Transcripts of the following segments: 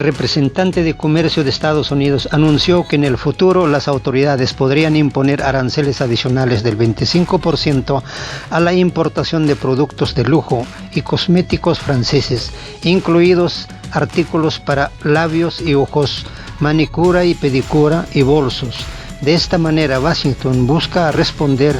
El representante de comercio de Estados Unidos anunció que en el futuro las autoridades podrían imponer aranceles adicionales del 25% a la importación de productos de lujo y cosméticos franceses, incluidos artículos para labios y ojos, manicura y pedicura y bolsos. De esta manera, Washington busca responder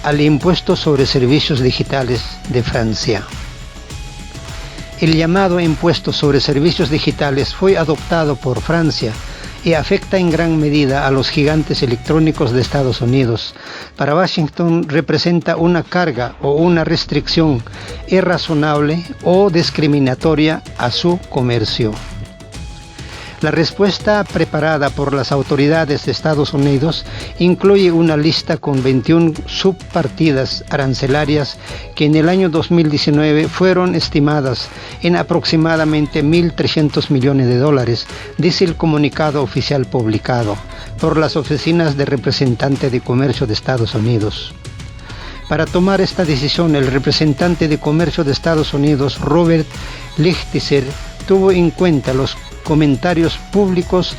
al impuesto sobre servicios digitales de Francia. El llamado impuesto sobre servicios digitales fue adoptado por Francia y afecta en gran medida a los gigantes electrónicos de Estados Unidos. Para Washington representa una carga o una restricción irrazonable o discriminatoria a su comercio. La respuesta preparada por las autoridades de Estados Unidos incluye una lista con 21 subpartidas arancelarias que en el año 2019 fueron estimadas en aproximadamente $1.300 millones, dice el comunicado oficial publicado por las oficinas de representante de comercio de Estados Unidos. Para tomar esta decisión, el representante de comercio de Estados Unidos, Robert Lighthizer, tuvo en cuenta los comentarios públicos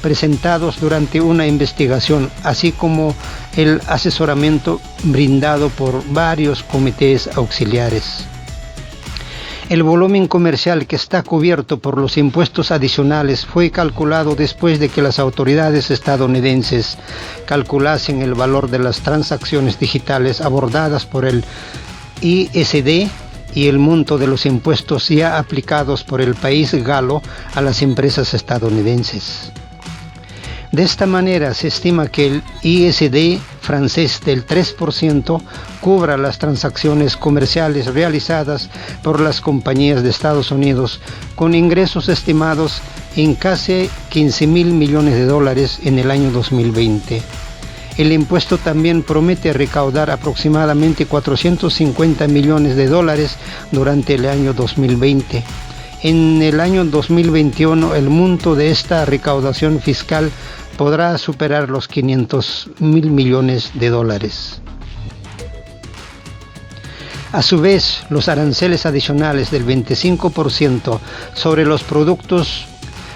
presentados durante una investigación, así como el asesoramiento brindado por varios comités auxiliares. El volumen comercial que está cubierto por los impuestos adicionales fue calculado después de que las autoridades estadounidenses calculasen el valor de las transacciones digitales abordadas por el ISD y el monto de los impuestos ya aplicados por el país galo a las empresas estadounidenses. De esta manera se estima que el ISD francés del 3% cubra las transacciones comerciales realizadas por las compañías de Estados Unidos con ingresos estimados en casi $15.000 millones en el año 2020. El impuesto también promete recaudar aproximadamente $450 millones durante el año 2020. En el año 2021, el monto de esta recaudación fiscal podrá superar los $500.000 millones. A su vez, los aranceles adicionales del 25% sobre los productos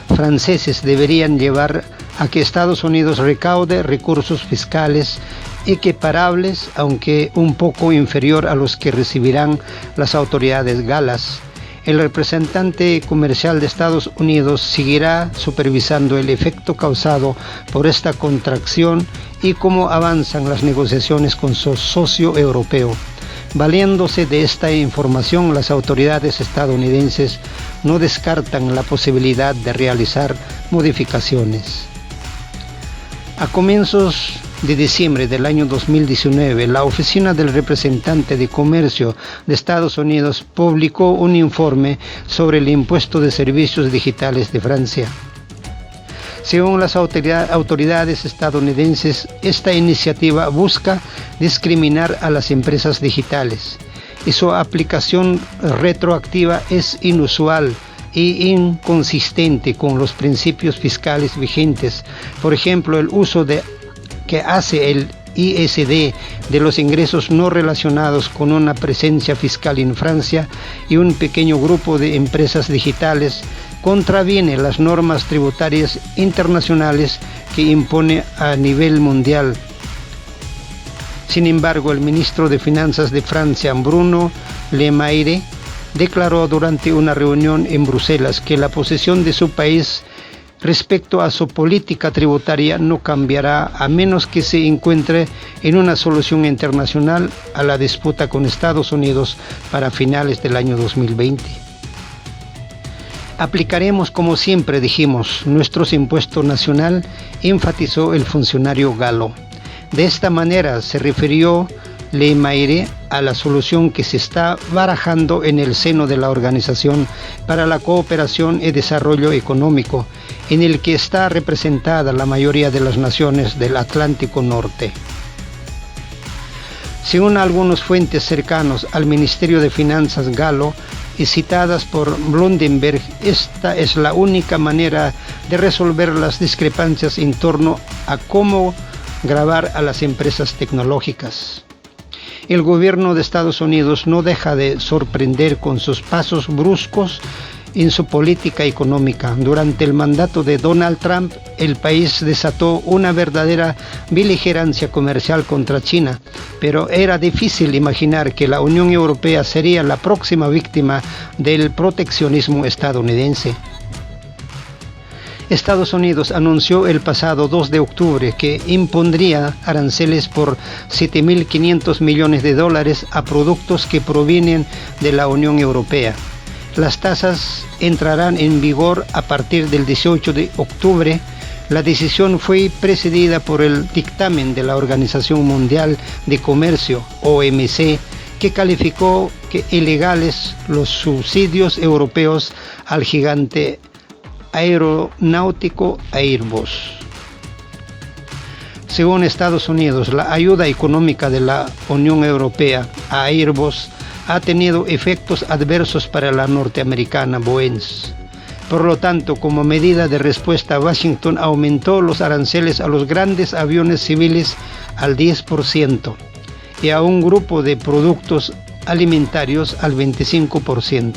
franceses deberían llevar a que Estados Unidos recaude recursos fiscales equiparables, aunque un poco inferior a los que recibirán las autoridades galas. El representante comercial de Estados Unidos seguirá supervisando el efecto causado por esta contracción y cómo avanzan las negociaciones con su socio europeo. Valiéndose de esta información, las autoridades estadounidenses no descartan la posibilidad de realizar modificaciones. A comienzos de diciembre del año 2019, la Oficina del Representante de Comercio de Estados Unidos publicó un informe sobre el impuesto de servicios digitales de Francia. Según las autoridades estadounidenses, esta iniciativa busca discriminar a las empresas digitales y su aplicación retroactiva es inusual e inconsistente con los principios fiscales vigentes. Por ejemplo, el uso que hace el ISD de los ingresos no relacionados con una presencia fiscal en Francia y un pequeño grupo de empresas digitales contraviene las normas tributarias internacionales que impone a nivel mundial. Sin embargo, el ministro de Finanzas de Francia, Bruno Le Maire, declaró durante una reunión en Bruselas que la posición de su país respecto a su política tributaria no cambiará a menos que se encuentre en una solución internacional a la disputa con Estados Unidos para finales del año 2020. Aplicaremos, como siempre dijimos, nuestro impuesto nacional, enfatizó el funcionario galo. De esta manera se refirió Le Maire a la solución que se está barajando en el seno de la Organización para la Cooperación y Desarrollo Económico, en el que está representada la mayoría de las naciones del Atlántico Norte. Según algunos fuentes cercanos al Ministerio de Finanzas galo y citadas por Bloomberg, esta es la única manera de resolver las discrepancias en torno a cómo gravar a las empresas tecnológicas. El gobierno de Estados Unidos no deja de sorprender con sus pasos bruscos en su política económica. Durante el mandato de Donald Trump, el país desató una verdadera beligerancia comercial contra China, pero era difícil imaginar que la Unión Europea sería la próxima víctima del proteccionismo estadounidense. Estados Unidos anunció el pasado 2 de octubre que impondría aranceles por $7.500 millones a productos que provienen de la Unión Europea. Las tasas entrarán en vigor a partir del 18 de octubre. La decisión fue precedida por el dictamen de la Organización Mundial de Comercio, OMC, que calificó que ilegales los subsidios europeos al gigante aeronáutico Airbus. Según Estados Unidos, la ayuda económica de la Unión Europea a Airbus ha tenido efectos adversos para la norteamericana Boeing. Por lo tanto, como medida de respuesta, Washington aumentó los aranceles a los grandes aviones civiles al 10% y a un grupo de productos alimentarios al 25%.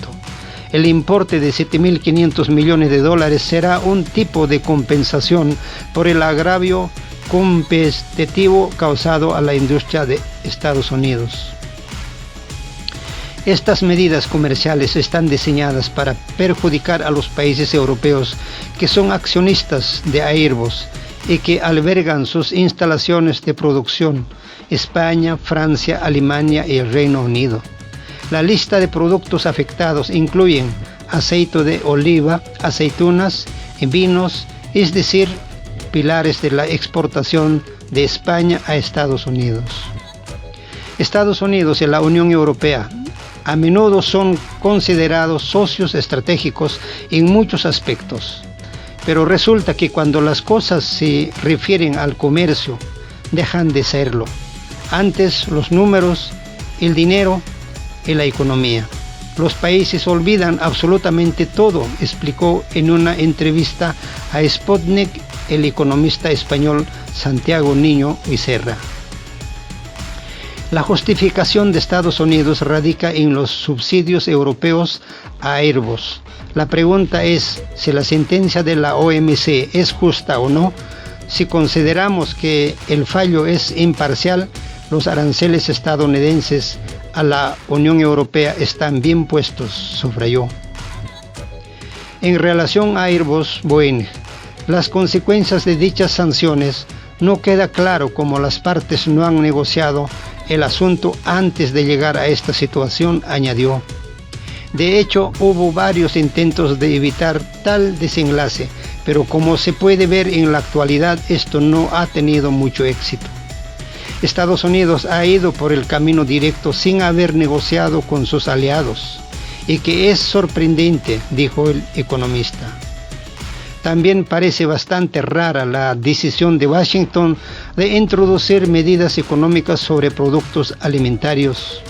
El importe de $7.500 millones será un tipo de compensación por el agravio competitivo causado a la industria de Estados Unidos. Estas medidas comerciales están diseñadas para perjudicar a los países europeos que son accionistas de Airbus y que albergan sus instalaciones de producción: España, Francia, Alemania y el Reino Unido. La lista de productos afectados incluyen aceite de oliva, aceitunas y vinos, es decir, pilares de la exportación de España a Estados Unidos. Estados Unidos y la Unión Europea a menudo son considerados socios estratégicos en muchos aspectos, pero resulta que cuando las cosas se refieren al comercio, dejan de serlo. Antes los números, el dinero y la economía. Los países olvidan absolutamente todo, explicó en una entrevista a Sputnik el economista español Santiago Niño Becerra. La justificación de Estados Unidos radica en los subsidios europeos a Airbus. La pregunta es si la sentencia de la OMC es justa o no. Si consideramos que el fallo es imparcial, los aranceles estadounidenses a la Unión Europea están bien puestos, subrayó. En relación a Airbus Boeing, las consecuencias de dichas sanciones no queda claro cómo las partes no han negociado el asunto antes de llegar a esta situación, añadió. De hecho, hubo varios intentos de evitar tal desenlace, pero como se puede ver en la actualidad, esto no ha tenido mucho éxito. Estados Unidos ha ido por el camino directo sin haber negociado con sus aliados, y que es sorprendente, dijo el economista. También parece bastante rara la decisión de Washington de introducir medidas económicas sobre productos alimentarios.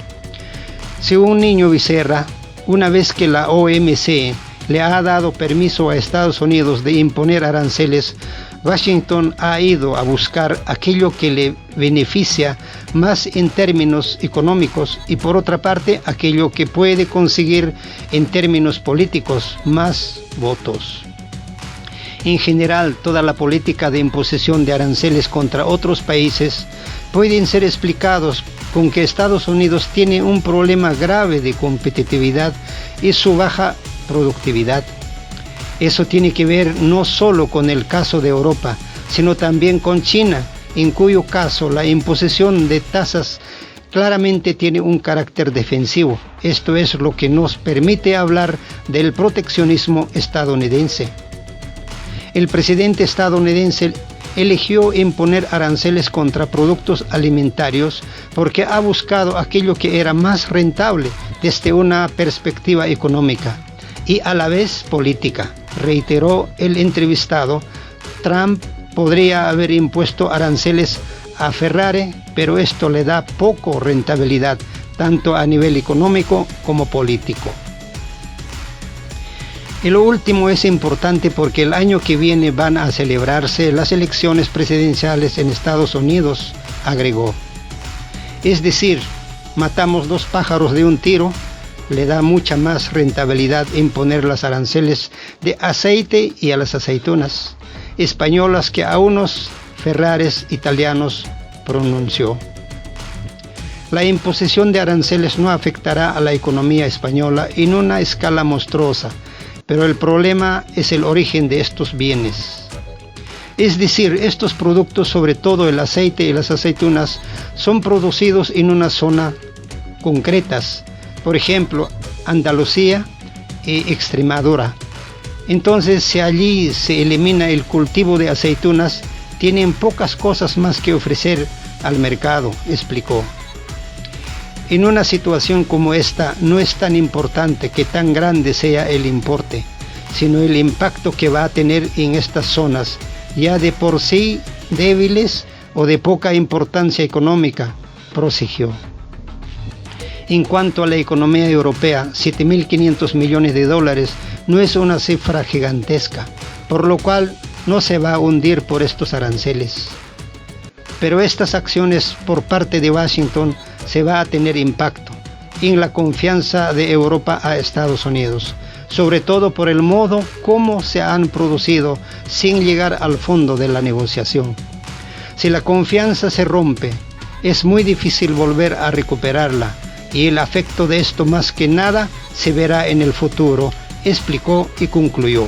Según Niño Becerra, una vez que la OMC le ha dado permiso a Estados Unidos de imponer aranceles, Washington ha ido a buscar aquello que le beneficia más en términos económicos y, por otra parte, aquello que puede conseguir en términos políticos más votos. En general, toda la política de imposición de aranceles contra otros países pueden ser explicados con que Estados Unidos tiene un problema grave de competitividad y su baja productividad. Eso tiene que ver no solo con el caso de Europa, sino también con China, en cuyo caso la imposición de tasas claramente tiene un carácter defensivo. Esto es lo que nos permite hablar del proteccionismo estadounidense. El presidente estadounidense eligió imponer aranceles contra productos alimentarios porque ha buscado aquello que era más rentable desde una perspectiva económica y a la vez política, reiteró el entrevistado. Trump podría haber impuesto aranceles a Ferrari, pero esto le da poco rentabilidad, tanto a nivel económico como político. Y lo último es importante porque el año que viene van a celebrarse las elecciones presidenciales en Estados Unidos, agregó. Es decir, matamos dos pájaros de un tiro. le da mucha más rentabilidad imponer los aranceles de aceite y a las aceitunas españolas que a unos Ferraris italianos, pronunció. La imposición de aranceles no afectará a la economía española en una escala monstruosa, pero el problema es el origen de estos bienes. Es decir, estos productos, sobre todo el aceite y las aceitunas, son producidos en una zona concretas, por ejemplo, Andalucía y Extremadura. Entonces, si allí se elimina el cultivo de aceitunas, tienen pocas cosas más que ofrecer al mercado, explicó. En una situación como esta, no es tan importante que tan grande sea el importe, sino el impacto que va a tener en estas zonas, ya de por sí débiles o de poca importancia económica, prosiguió. En cuanto a la economía europea, 7.500 millones de dólares no es una cifra gigantesca, por lo cual no se va a hundir por estos aranceles. Pero estas acciones por parte de Washington se va a tener impacto en la confianza de Europa a Estados Unidos, sobre todo por el modo como se han producido sin llegar al fondo de la negociación. Si la confianza se rompe, es muy difícil volver a recuperarla, y el efecto de esto más que nada se verá en el futuro, explicó y concluyó.